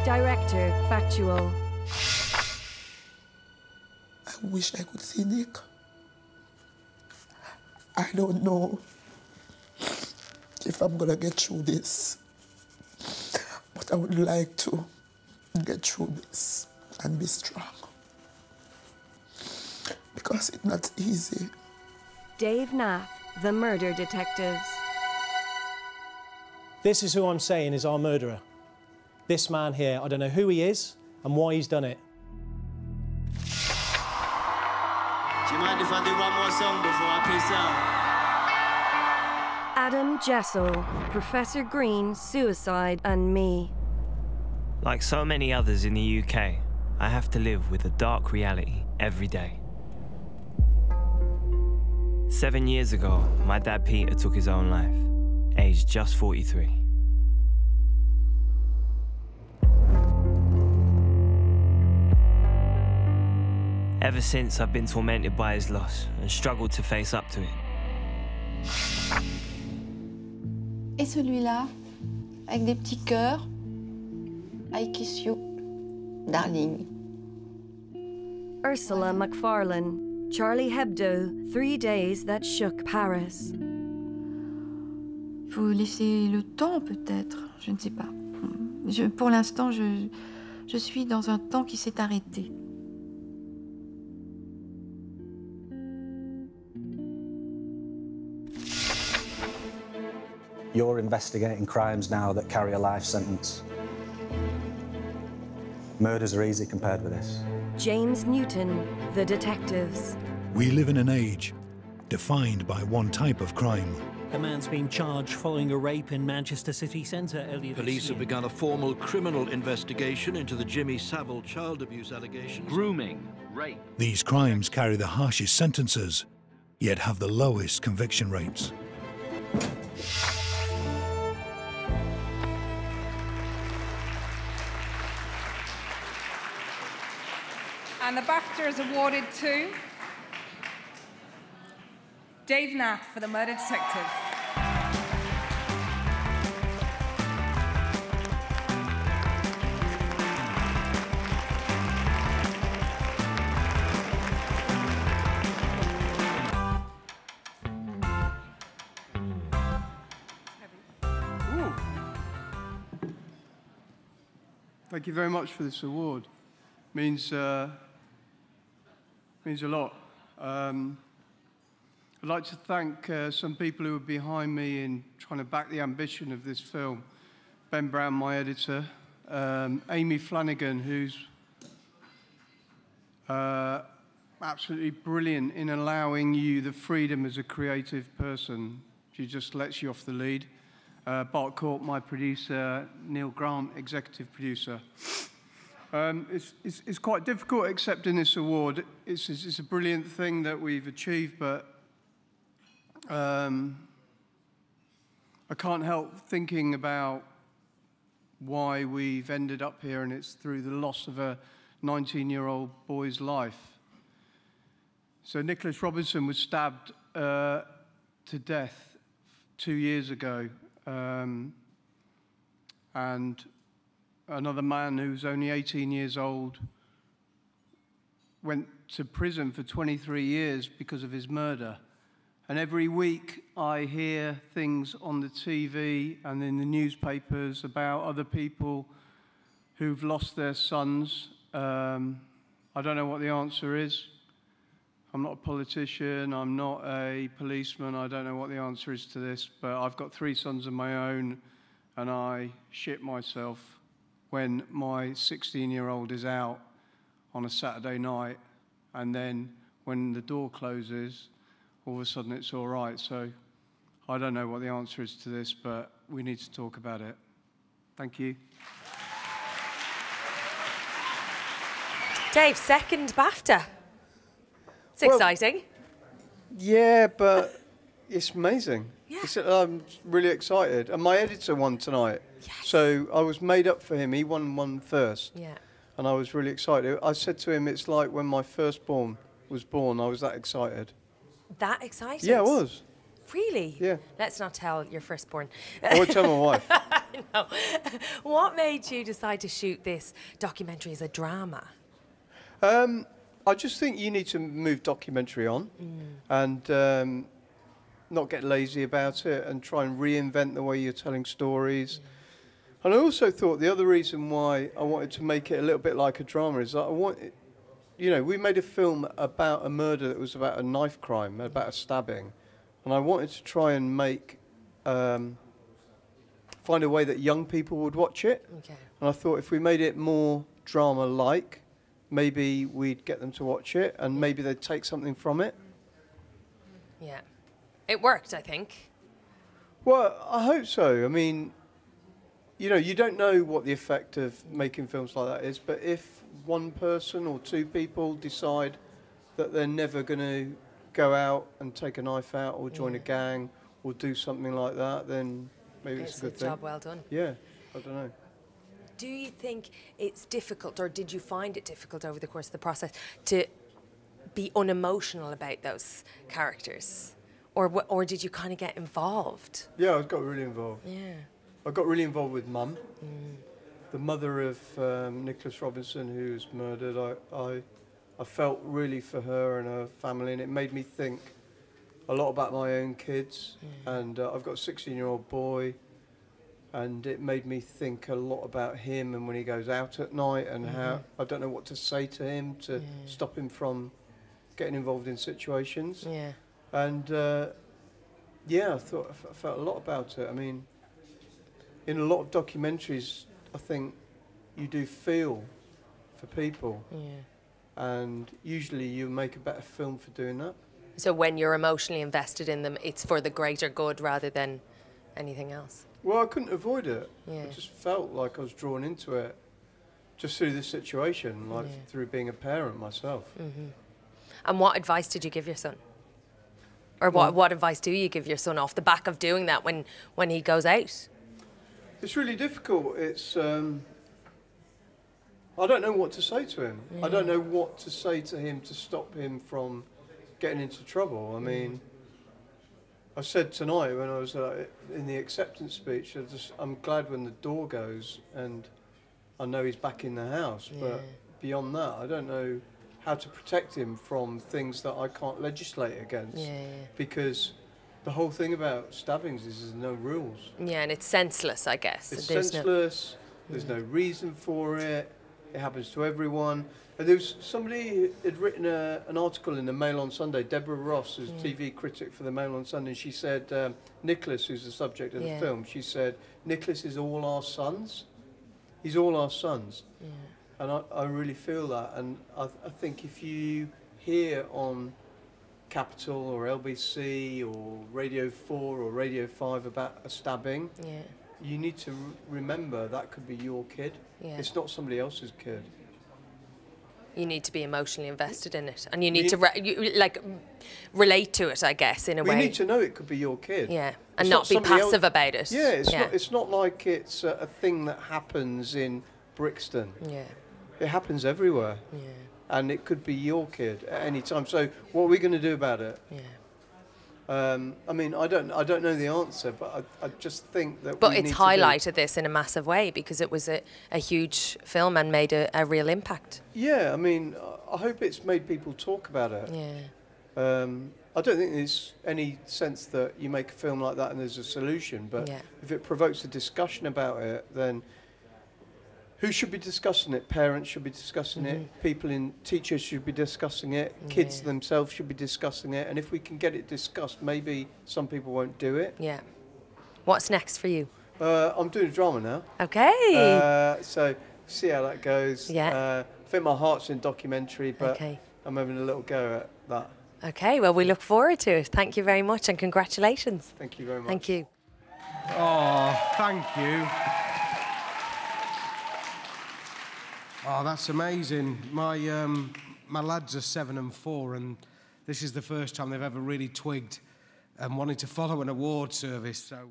Director, Factual. I wish I could see Nick. I don't know if I'm gonna get through this, but I would like to get through this and be strong, because it's not easy. Dave Nath, the murder detectives. This is who I'm saying is our murderer. This man here, I don't know who he is and why he's done it. Do you mind if I do one more song before I peace out? Adam Jessel, Professor Green, Suicide and Me. Like so many others in the UK, I have to live with a dark reality every day. 7 years ago, my dad Peter took his own life, aged just 43. Ever since, I've been tormented by his loss and struggled to face up to it. Et celui-là, avec des petits cœurs. I kiss you, darling. Ursula Macfarlane, Charlie Hebdo, 3 days that shook Paris. Il faut laisser le temps, peut-être. Je ne sais pas. Pour l'instant, je suis dans un temps qui s'est arrêté. You're investigating crimes now that carry a life sentence. Murders are easy compared with this. James Newton, The Detectives. We live in an age defined by one type of crime. A man's been charged following a rape in Manchester city centre earlier this year. Police have begun a formal criminal investigation into the Jimmy Savile child abuse allegations. Grooming, rape. These crimes carry the harshest sentences, yet have the lowest conviction rates. And the BAFTA is awarded to Dave Nath for The Murder Detective. Thank you very much for this award. Means a lot. I'd like to thank some people who were behind me in trying to back the ambition of this film. Ben Brown, my editor, Amy Flanagan, who's absolutely brilliant in allowing you the freedom as a creative person. She just lets you off the lead. Bart Court, my producer, Neil Grant, executive producer. It's quite difficult accepting this award. It's a brilliant thing that we've achieved, but I can't help thinking about why we've ended up here, and it's through the loss of a 19-year-old boy's life. So Nicholas Robinson was stabbed to death 2 years ago, and another man who's only 18 years old went to prison for 23 years because of his murder. And every week I hear things on the TV and in the newspapers about other people who've lost their sons. I don't know what the answer is. I'm not a politician, I'm not a policeman, I don't know what the answer is to this, but I've got 3 sons of my own, and I shit myself when my 16-year-old is out on a Saturday night, and then when the door closes, all of a sudden it's all right. So I don't know what the answer is to this, but we need to talk about it. Thank you. Dave, second BAFTA. It's exciting. Yeah, but it's amazing. Yeah. I'm really excited. And my editor won tonight. Yes. So I was made up for him. He won one first. Yeah. And I was really excited. I said to him, it's like when my firstborn was born. I was that excited. That excited? Yeah, I was. Really? Yeah. Let's not tell your firstborn. I would tell my wife. No. What made you decide to shoot this documentary as a drama? I just think you need to move documentary on and not get lazy about it and try and reinvent the way you're telling stories. And I also thought the other reason why I wanted to make it a little bit like a drama is that I wanted, you know, we made a film about a murder that was about a knife crime, about a stabbing. And I wanted to try and make, find a way that young people would watch it. Okay. And I thought if we made it more drama-like, maybe we'd get them to watch it and maybe they'd take something from it. Yeah. It worked, I think. Well, I hope so. I mean, you know, you don't know what the effect of making films like that is, but if one person or two people decide that they're never going to go out and take a knife out or join a gang or do something like that, then maybe it's a good thing. Job well done. Yeah, I don't know. Do you think it's difficult, or did you find it difficult over the course of the process to be unemotional about those characters? Or did you kind of get involved? Yeah, I got really involved. Yeah. I got really involved with Mum, the mother of Nicholas Robinson, who was murdered. I felt really for her and her family, and it made me think a lot about my own kids. And I've got a 16-year-old boy, and it made me think a lot about him and when he goes out at night and how I don't know what to say to him to stop him from getting involved in situations. Yeah. And yeah, I felt a lot about it. I mean, in a lot of documentaries, I think you do feel for people. Yeah. And usually you make a better film for doing that. So when you're emotionally invested in them, it's for the greater good rather than anything else? Well, I couldn't avoid it. Yeah. I just felt like I was drawn into it just through this situation, like through being a parent myself. And what advice did you give your son? Or what advice do you give your son off the back of doing that when he goes out? It's really difficult. It's I don't know what to say to him. I don't know what to say to him to stop him from getting into trouble. I mean, I said tonight when I was in the acceptance speech, I'm glad when the door goes and I know he's back in the house. But beyond that, I don't know how to protect him from things that I can't legislate against. Because the whole thing about stabbings is there's no rules. Yeah, and it's senseless, I guess. It's senseless. There's no reason for it. It happens to everyone. And there was somebody had written an article in the Mail on Sunday, Deborah Ross, who's TV critic for the Mail on Sunday, and she said, Nicholas, who's the subject of the film, she said, Nicholas is all our sons. He's all our sons. And I really feel that. And I think if you hear on Capital or LBC or Radio 4 or Radio 5 about a stabbing, you need to remember that could be your kid. It's not somebody else's kid. You need to be emotionally invested in it, and you need to relate to it, I guess, in a way. You need to know it could be your kid. Yeah, and not be passive about it. Yeah, it's not like it's a thing that happens in Brixton. Yeah, it happens everywhere. Yeah, and it could be your kid at any time. So what are we going to do about it? Yeah. I mean, I don't know the answer, but I just think that. But it's highlighted this in a massive way because it was a huge film and made a real impact. Yeah, I mean, I hope it's made people talk about it. Yeah. I don't think there's any sense that you make a film like that and there's a solution, but if it provokes a discussion about it, then who should be discussing it? Parents should be discussing it. Teachers should be discussing it. Kids themselves should be discussing it. And if we can get it discussed, maybe some people won't do it. Yeah. What's next for you? I'm doing a drama now. Okay. So see how that goes. Yeah. I think my heart's in documentary, but I'm having a little go at that. Okay. Well, we look forward to it. Thank you very much, and congratulations. Thank you very much. Thank you. Oh, thank you. Oh, that's amazing. My lads are 7 and 4, and this is the first time they've ever really twigged and wanted to follow an award service. So.